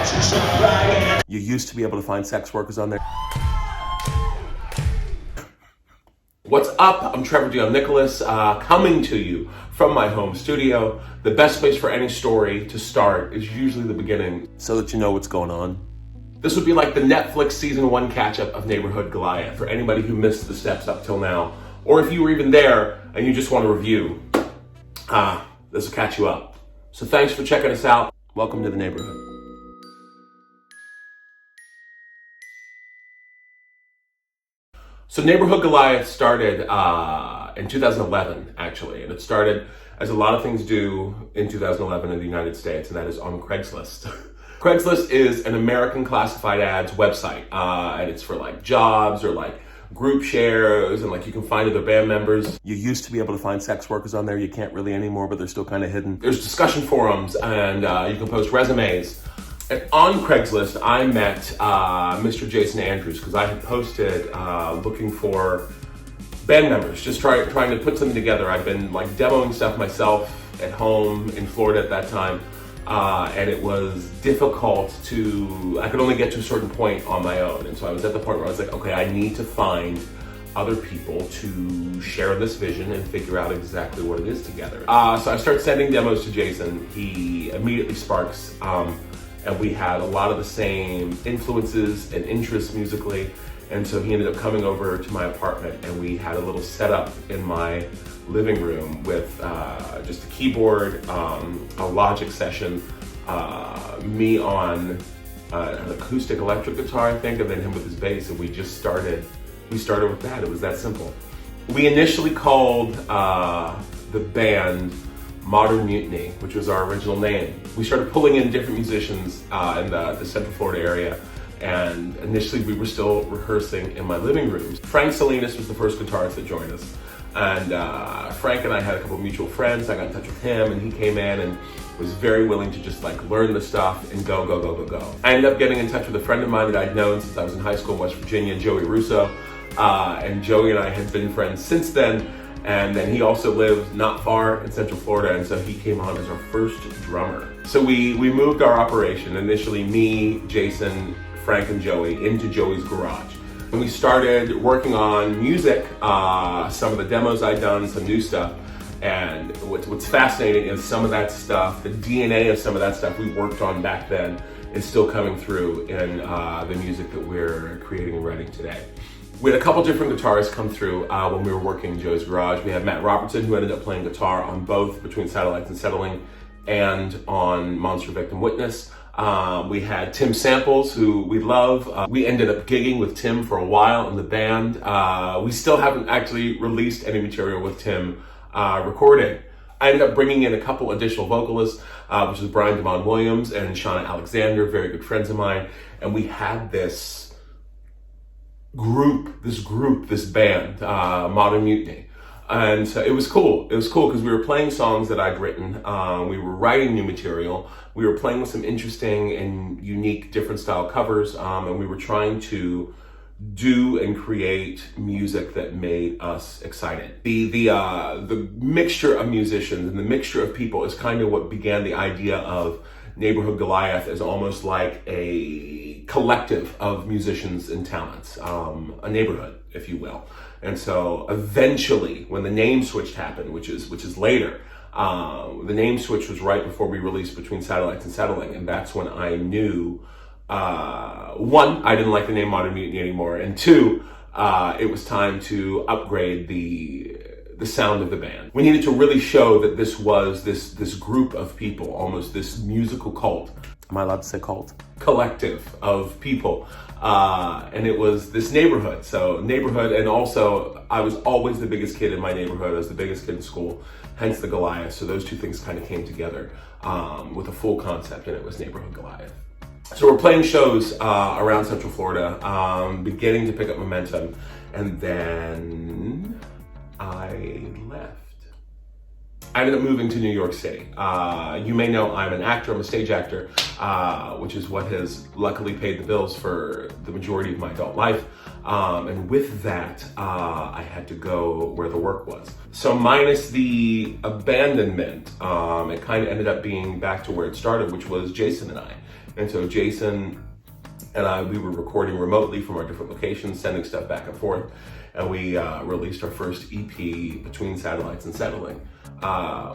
You used to be able to find sex workers on there. What's up? I'm Trevor Dion Nicholas, coming to you from my home studio. The best place for any story to start is usually the beginning, so that you know what's going on. This would be like the Netflix season 1 catch-up of Neighborhood Goliath for anybody who missed the steps up till now, or if you were even there and you just want to review. This will catch you up. So thanks for checking us out. Welcome to the neighborhood. So Neighborhood Goliath started in 2011, actually, and it started as a lot of things do in 2011 in the United States, and that is on Craigslist. Craigslist is an American classified ads website, and it's for like jobs or like group shares, and like you can find other band members. You used to be able to find sex workers on there. You can't really anymore, but they're still kind of hidden. There's discussion forums, and you can post resumes. And on Craigslist, I met Mr. Jason Andrews because I had posted looking for band members, just trying to put something together. I've been like demoing stuff myself at home in Florida at that time, and it was difficult I could only get to a certain point on my own. And so I was at the point where I was like, okay, I need to find other people to share this vision and figure out exactly what it is together. So I started sending demos to Jason. He immediately sparks. And we had a lot of the same influences and interests musically. And so he ended up coming over to my apartment, and we had a little setup in my living room with just a keyboard, a Logic session, me on an acoustic electric guitar, I think, and then him with his bass. And we started with that. It was that simple. We initially called the band Modern Mutiny, which was our original name. We started pulling in different musicians in the Central Florida area, and initially we were still rehearsing in my living room. Frank Salinas was the first guitarist that joined us, and Frank and I had a couple of mutual friends. I got in touch with him, and he came in and was very willing to just like learn the stuff and go. I ended up getting in touch with a friend of mine that I'd known since I was in high school in West Virginia, Joey Russo, and Joey and I had been friends since then. And then he also lived not far in Central Florida, and so he came on as our first drummer. So we moved our operation, initially me, Jason, Frank, and Joey, into Joey's garage. And we started working on music, some of the demos I'd done, some new stuff. And what's fascinating is some of that stuff, the DNA of some of that stuff we worked on back then is still coming through in the music that we're creating and writing today. We had a couple different guitarists come through when we were working in Joe's garage. We had Matt Robertson, who ended up playing guitar on both Between Satellites and Settling and on Monster Victim Witness. We had Tim Samples, who we love. We ended up gigging with Tim for a while in the band. We still haven't actually released any material with Tim recorded. I ended up bringing in a couple additional vocalists, which is Brian Devon Williams and Shauna Alexander, very good friends of mine. And we had this band, Modern Mutiny. And so it was cool. It was cool because we were playing songs that I'd written. We were writing new material. We were playing with some interesting and unique different style covers. And we were trying to do and create music that made us excited. The mixture of musicians and the mixture of people is kind of what began the idea of Neighborhood Goliath as almost like a collective of musicians and talents, a neighborhood, if you will. And so eventually, when the name switch happened, which is later, the name switch was right before we released Between Satellites and Settling, and that's when I knew, one, I didn't like the name Modern Mutiny anymore, and two, it was time to upgrade the sound of the band. We needed to really show that this was this group of people, almost this musical cult. Am I allowed to say cult? Collective of people. And it was this neighborhood. So neighborhood, and also I was always the biggest kid in my neighborhood. I was the biggest kid in school, hence the Goliath. So those two things kind of came together with a full concept, and it was Neighborhood Goliath. So we're playing shows around Central Florida, beginning to pick up momentum, and then I left. I ended up moving to New York City. You may know I'm an actor, I'm a stage actor, which is what has luckily paid the bills for the majority of my adult life. And with that, I had to go where the work was. So minus the abandonment, it kind of ended up being back to where it started, which was Jason and I. And so Jason and I, we were recording remotely from our different locations, sending stuff back and forth. And we released our first EP, Between Satellites and Settling,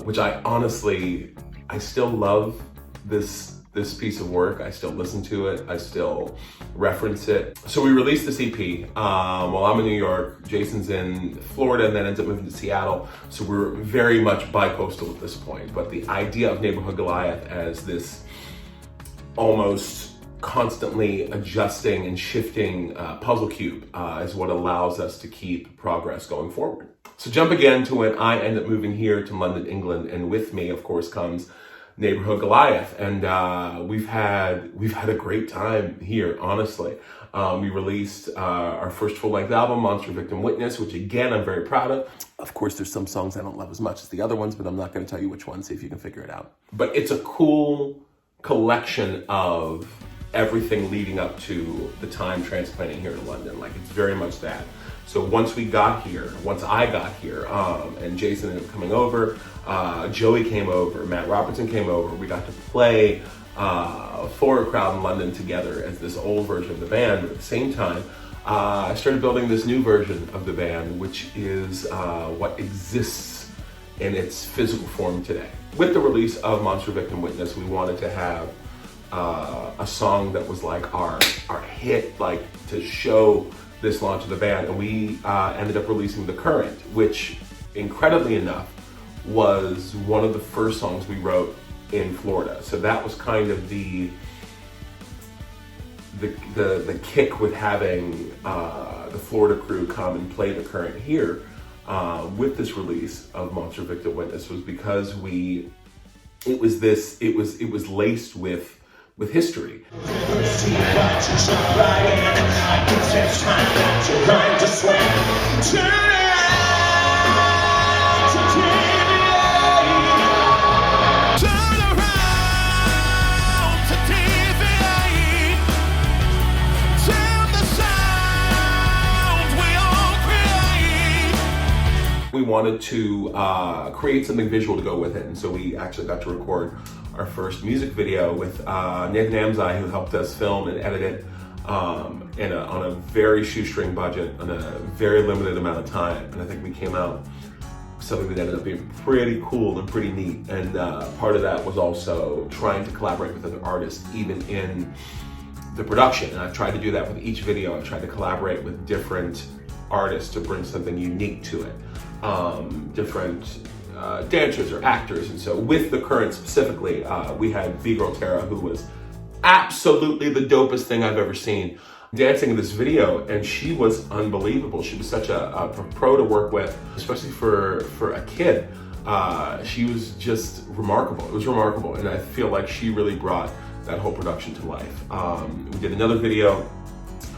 which I still love this piece of work. I still listen to it. I still reference it. So we released this EP while I'm in New York. Jason's in Florida and then ends up moving to Seattle. So we're very much bi-coastal at this point. But the idea of Neighborhood Goliath as this almost constantly adjusting and shifting puzzle cube is what allows us to keep progress going forward. So jump again to when I end up moving here to London, England, and with me, of course, comes Neighborhood Goliath, and we've had a great time here. Honestly, we released our first full-length album, Monster Victim Witness, which again I'm very proud of. Of course, there's some songs I don't love as much as the other ones, but I'm not going to tell you which ones. See if you can figure it out. But it's a cool collection of everything leading up to the time transplanting here to London. Like, it's very much that. So once I got here, and Jason ended up coming over, Joey came over, Matt Robertson came over, we got to play for a crowd in London together as this old version of the band. But at the same time, I started building this new version of the band, which is what exists in its physical form today. With the release of Monster Victim Witness, we wanted to have a song that was like our hit, like to show this launch of the band, and we ended up releasing The Current, which incredibly enough was one of the first songs we wrote in Florida. So that was kind of the kick with having the Florida crew come and play The Current here with this release of Monster Victim Witness, was because it was laced with history. We wanted to create something visual to go with it, and so we actually got to record our first music video with Nathan Amzai, who helped us film and edit it on a very shoestring budget, on a very limited amount of time. And I think we came out with something that ended up being pretty cool and pretty neat. And part of that was also trying to collaborate with other artists, even in the production. And I've tried to do that with each video. I've tried to collaborate with different artists to bring something unique to it. Different dancers or actors. And so with The Current specifically, we had V-Girl Tara, who was absolutely the dopest thing I've ever seen, dancing in this video, and she was unbelievable. She was such a pro to work with, especially for a kid. She was just remarkable. It was remarkable, and I feel like she really brought that whole production to life. We did another video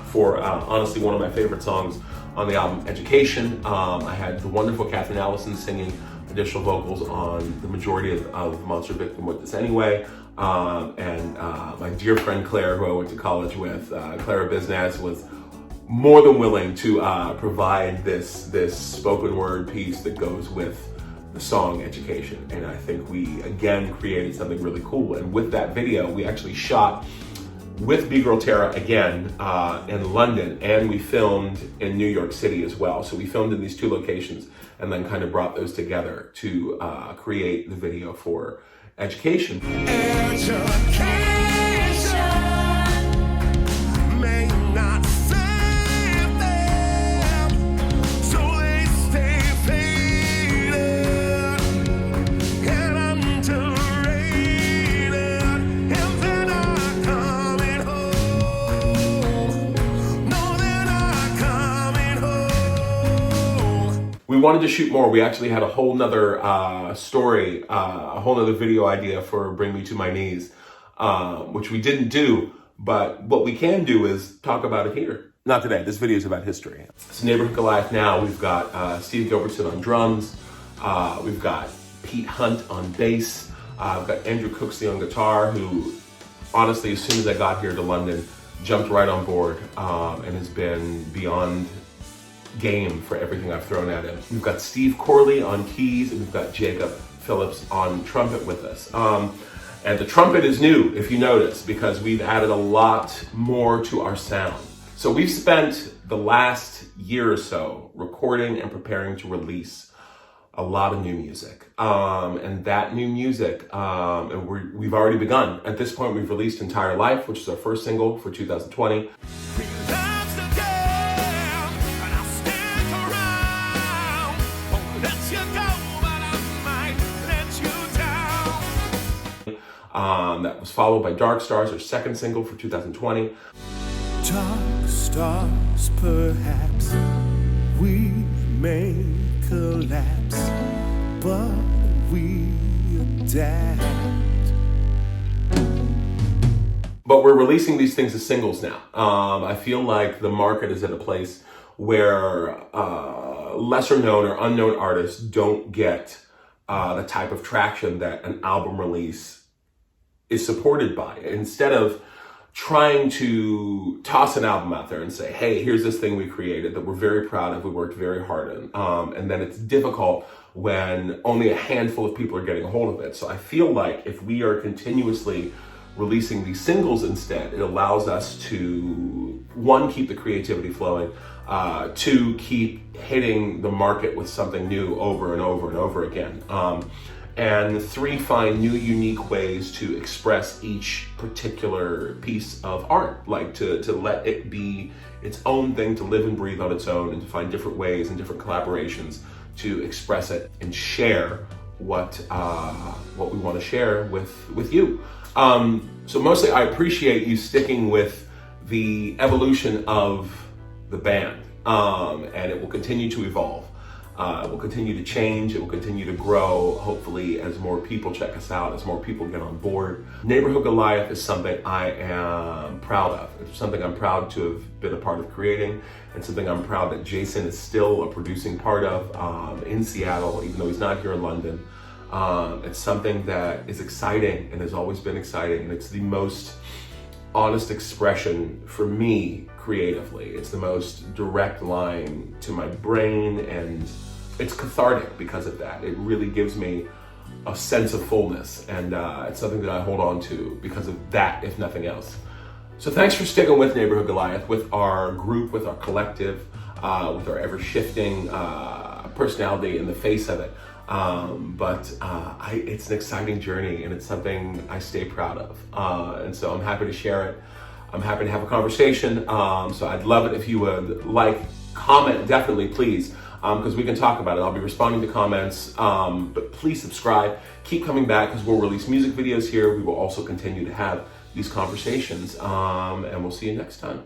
for honestly one of my favorite songs on the album, Education. I had the wonderful Catherine Allison singing additional vocals on the majority of Monster Victim Witness anyway. And my dear friend Claire, who I went to college with, Clara Biznaz, was more than willing to provide this spoken word piece that goes with the song Education. And I think we again created something really cool. And with that video, we actually shot with B-Girl Tara again in London, and we filmed in New York City as well. So we filmed in these two locations and then kind of brought those together to create the video for Education. We wanted to shoot more. We actually had a whole nother story, a whole nother video idea for Bring Me to My Knees, which we didn't do, but what we can do is talk about it here. Not today, this video is about history. So Neighborhood Goliath now, we've got Steve Gilbertson on drums, we've got Pete Hunt on bass, I've got Andrew Cooksey on guitar, who honestly, as soon as I got here to London, jumped right on board and has been beyond game for everything I've thrown at him. We've got Steve Corley on keys, and we've got Jacob Phillips on trumpet with us. And the trumpet is new, if you notice, because we've added a lot more to our sound. So we've spent the last year or so recording and preparing to release a lot of new music. And that new music, and we've already begun. At this point, we've released Entire Life, which is our first single for 2020. That was followed by Dark Stars, our second single for 2020. Dark stars, perhaps we may collapse, but we adapt. But we're releasing these things as singles now. I feel like the market is at a place where lesser known or unknown artists don't get the type of traction that an album release is supported by. Instead of trying to toss an album out there and say, hey, here's this thing we created that we're very proud of, we worked very hard on, and then it's difficult when only a handful of people are getting a hold of it. So I feel like if we are continuously releasing these singles instead, it allows us to, one, keep the creativity flowing, two, keep hitting the market with something new over and over and over again. And three, find new, unique ways to express each particular piece of art, like to let it be its own thing, to live and breathe on its own, and to find different ways and different collaborations to express it and share what we want to share with you. So mostly I appreciate you sticking with the evolution of the band, and it will continue to evolve. It will continue to change, it will continue to grow, hopefully as more people check us out, as more people get on board. Neighborhood Goliath is something I am proud of. It's something I'm proud to have been a part of creating, and something I'm proud that Jason is still a producing part of in Seattle, even though he's not here in London. It's something that is exciting and has always been exciting, and it's the most honest expression for me creatively. It's the most direct line to my brain, and it's cathartic because of that. It really gives me a sense of fullness, and it's something that I hold on to because of that, if nothing else. So thanks for sticking with Neighborhood Goliath, with our group, with our collective, with our ever-shifting personality in the face of it. It's an exciting journey, and it's something I stay proud of. And so I'm happy to share it. I'm happy to have a conversation. So I'd love it if you would comment, definitely, please, because we can talk about it. I'll be responding to comments, but please subscribe. Keep coming back, because we'll release music videos here. We will also continue to have these conversations, and we'll see you next time.